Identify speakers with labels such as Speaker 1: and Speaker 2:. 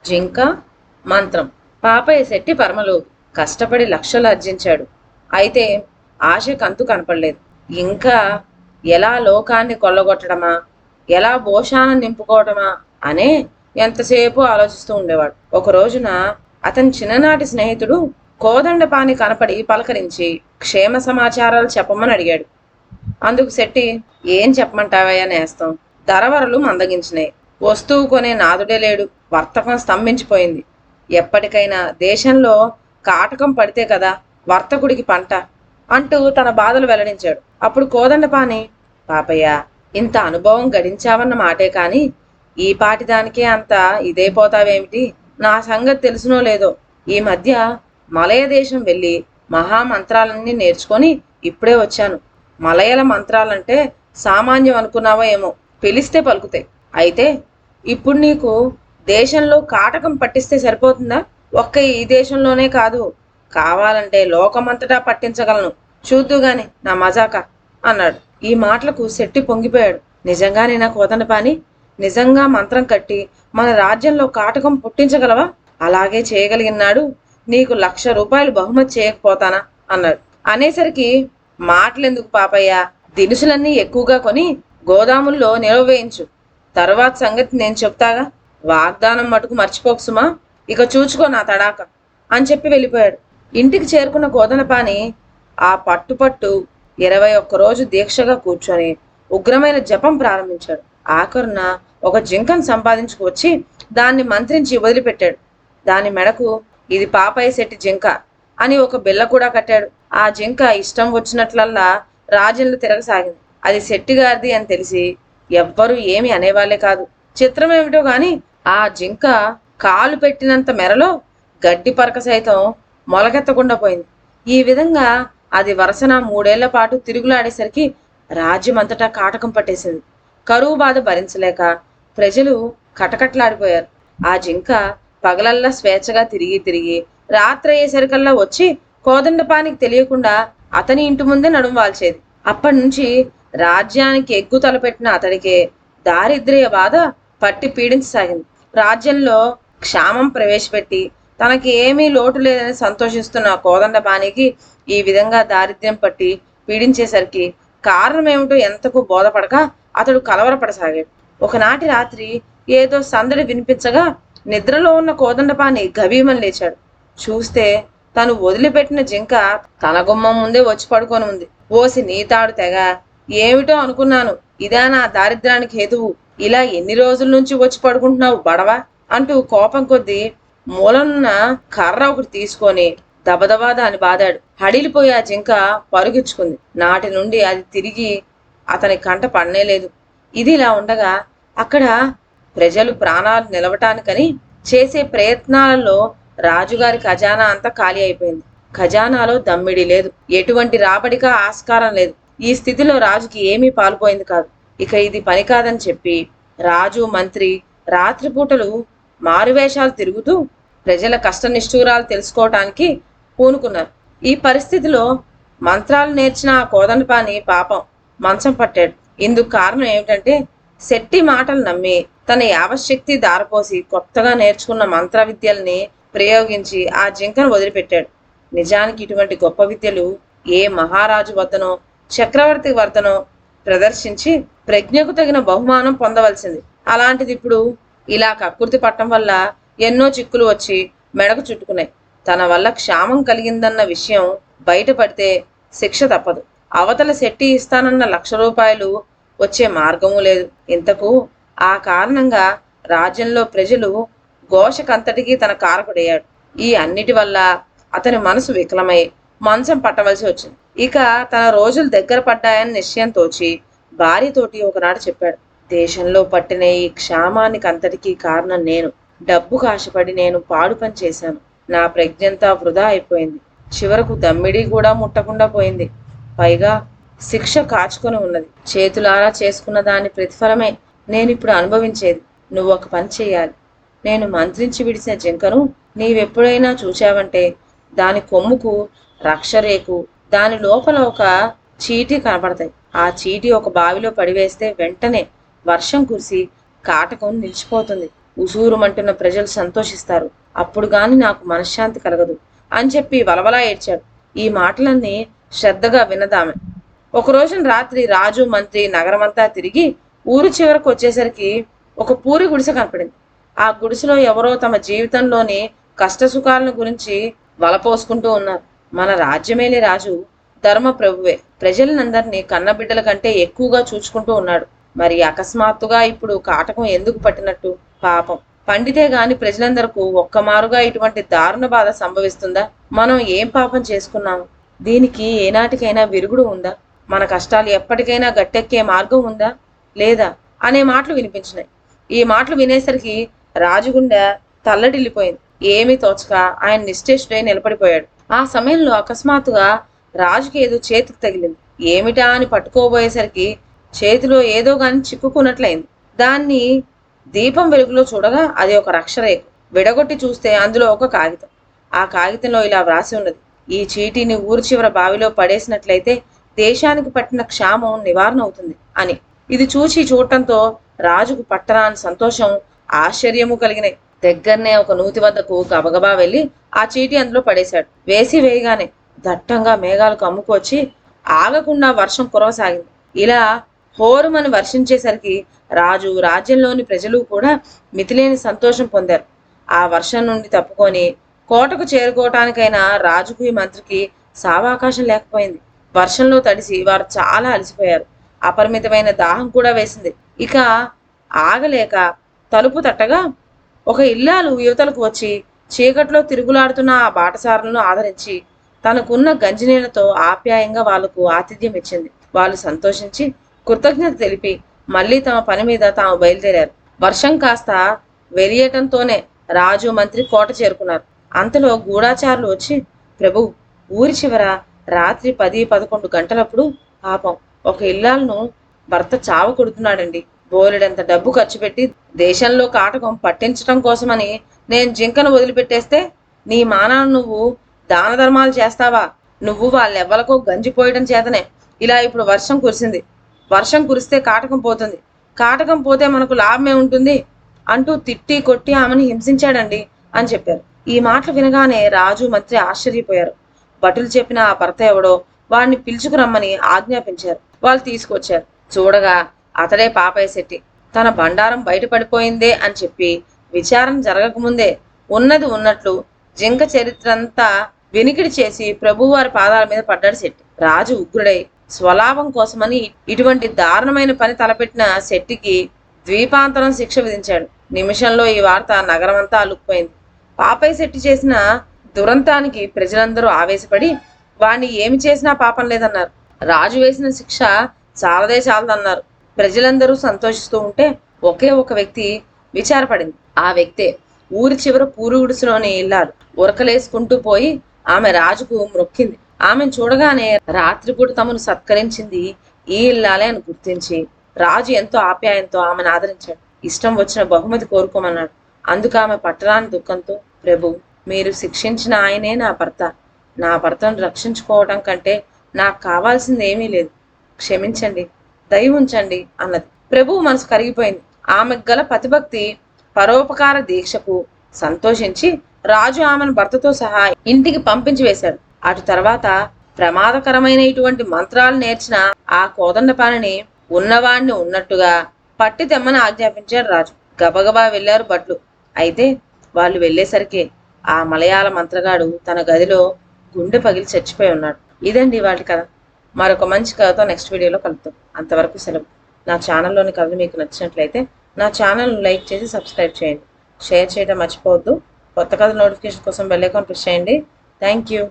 Speaker 1: జింక మంత్రం. పాపయ్య శెట్టి పరమలు కష్టపడి లక్షలు ఆర్జించాడు. అయితే ఆశకు అంతు కనపడలేదు. ఇంకా ఎలా లోకాన్ని కొల్లగొట్టడమా, ఎలా భోషానం నింపుకోవడమా అనే ఎంతసేపు ఆలోచిస్తూ ఉండేవాడు. ఒక రోజున అతని చిన్ననాటి స్నేహితుడు కోదండపాణి కనపడి పలకరించి క్షేమ సమాచారాలు చెప్పమని అడిగాడు. అందుకు శెట్టి, ఏం చెప్పమంటావయ్యా నేస్తం, ధరవరలు మందగించినాయి, వస్తువు కొనే నాదుడే లేడు, వర్తకం స్తంభించిపోయింది. ఎప్పటికైనా దేశంలో కాటకం పడితే కదా వర్తకుడికి పంట అంటూ తన బాధలు వెల్లడించాడు. అప్పుడు కోదండపాణి, పాపయ్య, ఇంత అనుభవం గడించావన్న మాటే కాని ఈ పాటిదానికే అంత ఇదైపోతావేమిటి? నా సంగతి తెలుసునో లేదో, ఈ మధ్య మలయ దేశం వెళ్ళి మహామంత్రాలన్నీ నేర్చుకొని ఇప్పుడే వచ్చాను. మలయల మంత్రాలంటే సామాన్యం అనుకున్నావో ఏమో, పిలిస్తే పలుకుతాయి. అయితే ఇప్పుడు నీకు దేశంలో కాటకం పట్టిస్తే సరిపోతుందా? ఒక్క ఈ దేశంలోనే కాదు, కావాలంటే లోకమంతటా పట్టించగలను, చూద్దుగాని నా మజాక అన్నాడు. ఈ మాటలకు శెట్టి పొంగిపోయాడు. నిజంగానేనా కోదండపాణి? నిజంగా మంత్రం కట్టి మన రాజ్యంలో కాటకం పుట్టించగలవా? అలాగే చేయగలిగినాడు నీకు 1,00,000 రూపాయలు బహుమతి చేయకపోతానా అన్నాడు. అనేసరికి, మాటలెందుకు పాపయ్య, దినుసులన్నీ ఎక్కువగా కొని గోదాముల్లో నిల్వ వేయించు, తర్వాత సంగతి నేను చెప్తాగా, వాగ్దానం మటుకు మర్చిపోకు సుమా, ఇక చూచుకో నా తడాక అని చెప్పి వెళ్ళిపోయాడు. ఇంటికి చేరుకున్న కోదండపాణి ఆ పట్టు 21 రోజు దీక్షగా కూర్చొని ఉగ్రమైన జపం ప్రారంభించాడు. ఆఖరున ఒక జింకను సంపాదించుకువచ్చి దాన్ని మంత్రించి వదిలిపెట్టాడు. దాని మెడకు ఇది పాపయ్య శెట్టి జింక అని ఒక బిల్ల కూడా కట్టాడు. ఆ జింక ఇష్టం వచ్చినట్లల్లా రాజ్యంలో తిరగసాగింది. అది శెట్టిగారిది అని తెలిసి ఎవ్వరూ ఏమి అనేవాళ్లే కాదు. చిత్రమేమిటో గాని ఆ జింక కాలు పెట్టినంత మెరలో గడ్డి పరక సైతం మొలకెత్తకుండా పోయింది. ఈ విధంగా అది వరుసన 3 ఏళ్ల పాటు తిరుగులాడేసరికి రాజ్యమంతటా కాటకం పట్టేసింది. కరువు బాధ భరించలేక ప్రజలు కటకట్లాడిపోయారు. ఆ జింక పగలల్లా స్వేచ్ఛగా తిరిగి రాత్రి అయ్యేసరికల్లా వచ్చి కోదండపానికి తెలియకుండా అతని ఇంటి ముందే నడుము వాల్చేది. అప్పటి నుంచి రాజ్యానికి ఎగ్గు తలపెట్టిన అతడికే దారిద్ర్య బాధ పట్టి పీడించసాగింది. రాజ్యంలో క్షామం ప్రవేశపెట్టి తనకి ఏమీ లోటు లేదని సంతోషిస్తున్న కోదండపానికి ఈ విధంగా దారిద్ర్యం పట్టి పీడించేసరికి కారణమేమిటో ఎంతకు బోధపడక అతడు కలవరపడసాగాడు. ఒకనాటి రాత్రి ఏదో సందడి వినిపించగా నిద్రలో ఉన్న కోదండపాని గభీమని లేచాడు. చూస్తే తను వదిలిపెట్టిన జింక తన గుమ్మం ముందే వచ్చి పడుకొని ఉంది. ఓసి నీతాడు తెగ, ఏమిటో అనుకున్నాను, ఇదా నా దారిద్ర్యానికి హేతువు, ఇలా ఎన్ని రోజుల నుంచి వచ్చి పడుకుంటున్నావు బడవా అంటూ కోపం కొద్దీ మూలనున్న కర్ర ఒకటి తీసుకొని దబదబా దాన్ని బాదాడు. హడిలిపోయి ఆ జింక పరుగిచ్చుకుంది. నాటి నుండి అది తిరిగి అతని కంట పడనేలేదు. ఇది ఇలా ఉండగా అక్కడ ప్రజలు ప్రాణాలు నిలవటానికని చేసే ప్రయత్నాలలో రాజుగారి ఖజానా అంతా ఖాళీ అయిపోయింది. ఖజానాలో దమ్మిడి లేదు, ఎటువంటి రాబడిగా ఆస్కారం లేదు. ఈ స్థితిలో రాజుకి ఏమీ పాల్పోయింది కాదు. ఇక ఇది పని కాదని చెప్పి రాజు మంత్రి రాత్రిపూటలు మారువేషాలు తిరుగుతూ ప్రజల కష్ట నిష్ఠూరాలు తెలుసుకోవటానికి పూనుకున్నారు. ఈ పరిస్థితిలో మంత్రాలు నేర్చిన ఆ కోదండపాని పాపం మంచం పట్టాడు. ఇందుకు కారణం ఏమిటంటే శెట్టి మాటలు నమ్మి తన యావశక్తి దారపోసి కొత్తగా నేర్చుకున్న మంత్ర విద్యల్ని ప్రయోగించి ఆ జింకను వదిలిపెట్టాడు. నిజానికి ఇటువంటి గొప్ప విద్యలు ఏ మహారాజు వద్దనో చక్రవర్తి వద్దనో ప్రదర్శించి ప్రజ్ఞకు తగిన బహుమానం పొందవలసింది. అలాంటిది ఇప్పుడు ఇలా కక్కుర్తి పట్టడం వల్ల ఎన్నో చిక్కులు వచ్చి మెడకు చుట్టుకున్నాయి. తన వల్ల క్షామం కలిగిందన్న విషయం బయటపడితే శిక్ష తప్పదు. అవతల శెట్టి ఇస్తానన్న 1,00,000 రూపాయలు వచ్చే మార్గము లేదు. ఇంతకు ఆ కారణంగా రాజ్యంలో ప్రజలు ఘోషకంతటికీ తన కారకుడయ్యాడు. ఈ అన్నిటి వల్ల అతని మనసు వికలమై మంచం పట్టవలసి వచ్చింది. ఇక తన రోజులు దగ్గర పడ్డాయని నిశ్చయం తోచి భార్యతోటి ఒకనాడు చెప్పాడు, దేశంలో పట్టిన ఈ క్షామానికి అంతటికీ కారణం నేను. డబ్బుకు ఆశపడి నేను పాడు పని చేశాను. నా ప్రజ్ఞంతా వృధా అయిపోయింది. చివరకు దమ్మిడి కూడా ముట్టకుండా పోయింది. పైగా శిక్ష కాచుకొని ఉన్నది. చేతులారా చేసుకున్న దాని ప్రతిఫలమే నేనిప్పుడు అనుభవించేది. నువ్వు ఒక పని చెయ్యాలి. నేను మంత్రించి విడిచిన జింకను నీవెప్పుడైనా చూచావంటే దాని కొమ్ముకు రక్షరేకు, దాని లోపల ఒక చీటీ కనపడతాయి. ఆ చీటీ ఒక బావిలో పడివేస్తే వెంటనే వర్షం కురిసి కాటకం నిలిచిపోతుంది. ఉసూరుమంటున్న ప్రజలు సంతోషిస్తారు. అప్పుడు గాని నాకు మనశ్శాంతి కలగదు అని చెప్పి వలవలా ఏడ్చాడు. ఈ మాటలన్నీ శ్రద్ధగా విన్నదామె. ఒక రోజున రాత్రి రాజు మంత్రి నగరమంతా తిరిగి ఊరు చివరకు వచ్చేసరికి ఒక పూరి గుడిసె కనపడింది. ఆ గుడిసెలో ఎవరో తమ జీవితంలోని కష్టసుఖాలను గురించి వలపోసుకుంటూ ఉన్నారు. మన రాజ్యమేలే రాజు ధర్మ ప్రభువే ప్రజలందరినీ కన్నబిడ్డల కంటే ఎక్కువగా చూచుకుంటూ ఉన్నాడు. మరి అకస్మాత్తుగా ఇప్పుడు కాటకం ఎందుకు పట్టినట్టు? పాపం పండితే గాని ప్రజలందరకు ఒక్కమారుగా ఇటువంటి దారుణ బాధ సంభవిస్తుందా? మనం ఏం పాపం చేసుకున్నాము? దీనికి ఏనాటికైనా విరుగుడు ఉందా? మన కష్టాలు ఎప్పటికైనా గట్టెక్కే మార్గం ఉందా లేదా అనే మాటలు వినిపించినాయి. ఈ మాటలు వినేసరికి రాజుగుండె తల్లడిల్లిపోయింది. ఏమీ తోచక ఆయన నిశ్చేష్టుడై నిలబడిపోయాడు. ఆ సమయంలో అకస్మాత్తుగా రాజుకి ఏదో చేతికి తగిలింది. ఏమిటా అని పట్టుకోబోయేసరికి చేతిలో ఏదో గాని చిక్కుకున్నట్లయింది. దాన్ని దీపం వెలుగులో చూడగా అది ఒక రక్షరేఖ. విడగొట్టి చూస్తే అందులో ఒక కాగితం. ఆ కాగితంలో ఇలా వ్రాసి ఉన్నది: ఈ చీటీని ఊరు చివర బావిలో పడేసినట్లయితే దేశానికి పట్టిన క్షామం నివారణ అవుతుంది అని. ఇది చూడటంతో రాజుకు పట్టరాని సంతోషం, ఆశ్చర్యము కలిగినాయి. దగ్గరనే ఒక నూతి వద్దకు గబగబా వెళ్లి ఆ చీటీ అందులో పడేశాడు. వేయగానే దట్టంగా మేఘాలు కమ్ముకొచ్చి ఆగకుండా వర్షం కురవసాగింది. ఇలా హోరుమని వర్షించేసరికి రాజు, రాజ్యంలోని ప్రజలు కూడా మితిలేని సంతోషం పొందారు. ఆ వర్షం నుండి తప్పుకొని కోటకు చేరుకోవటానికైనా రాజుకు ఈ మంత్రికి సావకాశం లేకపోయింది. వర్షంలో తడిసి వారు చాలా అలసిపోయారు. అపరిమితమైన దాహం కూడా వేసింది. ఇక ఆగలేక తలుపు తట్టగా ఒక ఇల్లాలు యువతలకు వచ్చి చీకట్లో తిరుగులాడుతున్న ఆ బాటసారులను ఆదరించి తనకున్న గంజినీళ్లతో ఆప్యాయంగా వాళ్లకు ఆతిథ్యం ఇచ్చింది. వాళ్ళు సంతోషించి కృతజ్ఞత తెలిపి మళ్లీ తమ పని మీద తాము బయలుదేరారు. వర్షం కాస్త వెలియటంతోనే రాజు, మంత్రి కోట చేరుకున్నారు. అంతలో గూఢాచారులు వచ్చి, ప్రభు, ఊరి చివర రాత్రి 10-11 గంటలప్పుడు పాపం ఒక ఇల్లాలను భర్త చావు కొడుతున్నాడండి. బోలెడంత డబ్బు ఖర్చు పెట్టి దేశంలో కాటకం పట్టించటం కోసమని నేను జింకను వదిలిపెట్టేస్తే నీ మానాన్ని నువ్వు దాన ధర్మాలు చేస్తావా? నువ్వు వాళ్ళెవ్వలకో గంజిపోయడం చేతనే ఇలా ఇప్పుడు వర్షం కురిసింది. వర్షం కురిస్తే కాటకం పోతుంది. కాటకం పోతే మనకు లాభమే ఉంటుంది అంటూ తిట్టి కొట్టి ఆమెను హింసించాడండి అని చెప్పారు. ఈ మాటలు వినగానే రాజు, మంత్రి ఆశ్చర్యపోయారు. భటులు చెప్పిన ఆ భర్త ఎవడో వాడిని పిలుచుకురమ్మని ఆజ్ఞాపించారు. వాళ్ళు తీసుకొచ్చారు. చూడగా అతడే పాపయ్య శెట్టి. తన బండారం బయటపడిపోయిందే అని చెప్పి విచారణ జరగకముందే ఉన్నది ఉన్నట్లు జింక చరిత్రంతా వెనికిడి చేసి ప్రభువారి పాదాల మీద పడ్డాడు శెట్టి. రాజు ఉగ్రుడై స్వలాభం కోసమని ఇటువంటి దారుణమైన పని తలపెట్టిన శెట్టికి ద్వీపాంతరం శిక్ష విధించాడు. నిమిషంలో ఈ వార్త నగరమంతా అల్లుకుపోయింది. పాపయ్య శెట్టి చేసిన దురంతానికి ప్రజలందరూ ఆవేశపడి వాణ్ణి ఏమి చేసినా పాపం లేదన్నారు. రాజు వేసిన శిక్ష చాలదే చాలదన్నారు. ప్రజలందరూ సంతోషిస్తూ ఉంటే ఒకే ఒక వ్యక్తి విచారపడింది. ఆ వ్యక్తే ఊరి చివర పూరి గుడిసెలోని ఇల్లాలు. ఉరకలేసుకుంటూ పోయి ఆమె రాజుకు మొక్కింది. ఆమెను చూడగానే రాత్రిపూట తమను సత్కరించింది ఈ ఇల్లాలే అని గుర్తించి రాజు ఎంతో ఆప్యాయంతో ఆమెను ఆదరించాడు. ఇష్టం వచ్చిన బహుమతి కోరుకోమన్నాడు. అందుకు ఆమె పట్టరాని దుఃఖంతో, ప్రభు, మీరు శిక్షించిన ఆయనే నా భర్త. నా భర్తను రక్షించుకోవటం కంటే నాకు కావాల్సింది ఏమీ లేదు. క్షమించండి, దయ ఉంచండి అన్నది. ప్రభువు మనసు కరిగిపోయింది. ఆమెకు గల పతిభక్తి, పరోపకార దీక్షకు సంతోషించి రాజు ఆమెను భర్తతో సహా ఇంటికి పంపించి వేశాడు. అటు తర్వాత ప్రమాదకరమైన ఇటువంటి మంత్రాలు నేర్చిన ఆ కోదండపాణిని ఉన్నవాణ్ణి ఉన్నట్టుగా పట్టి తెమ్మని ఆజ్ఞాపించాడు రాజు. గబగబా వెళ్లారు భట్లు. అయితే వాళ్ళు వెళ్లేసరికి ఆ మలయాళ మంత్రగాడు తన గదిలో గుండె పగిలి చచ్చిపోయి ఉన్నాడు. ఇదండి వాటి కథ. మరొక మంచి కథతో నెక్స్ట్ వీడియోలో కలుద్దాం. అంతవరకు సెలవు. నా ఛానల్లోని కథలు మీకు నచ్చినట్లయితే నా ఛానల్ను లైక్ చేసి సబ్స్క్రైబ్ చేయండి. షేర్ చేయడం మర్చిపోవద్దు. కొత్త కథ నోటిఫికేషన్ కోసం బెల్ ఐకాన్ ప్రెస్ చేయండి. Thank you.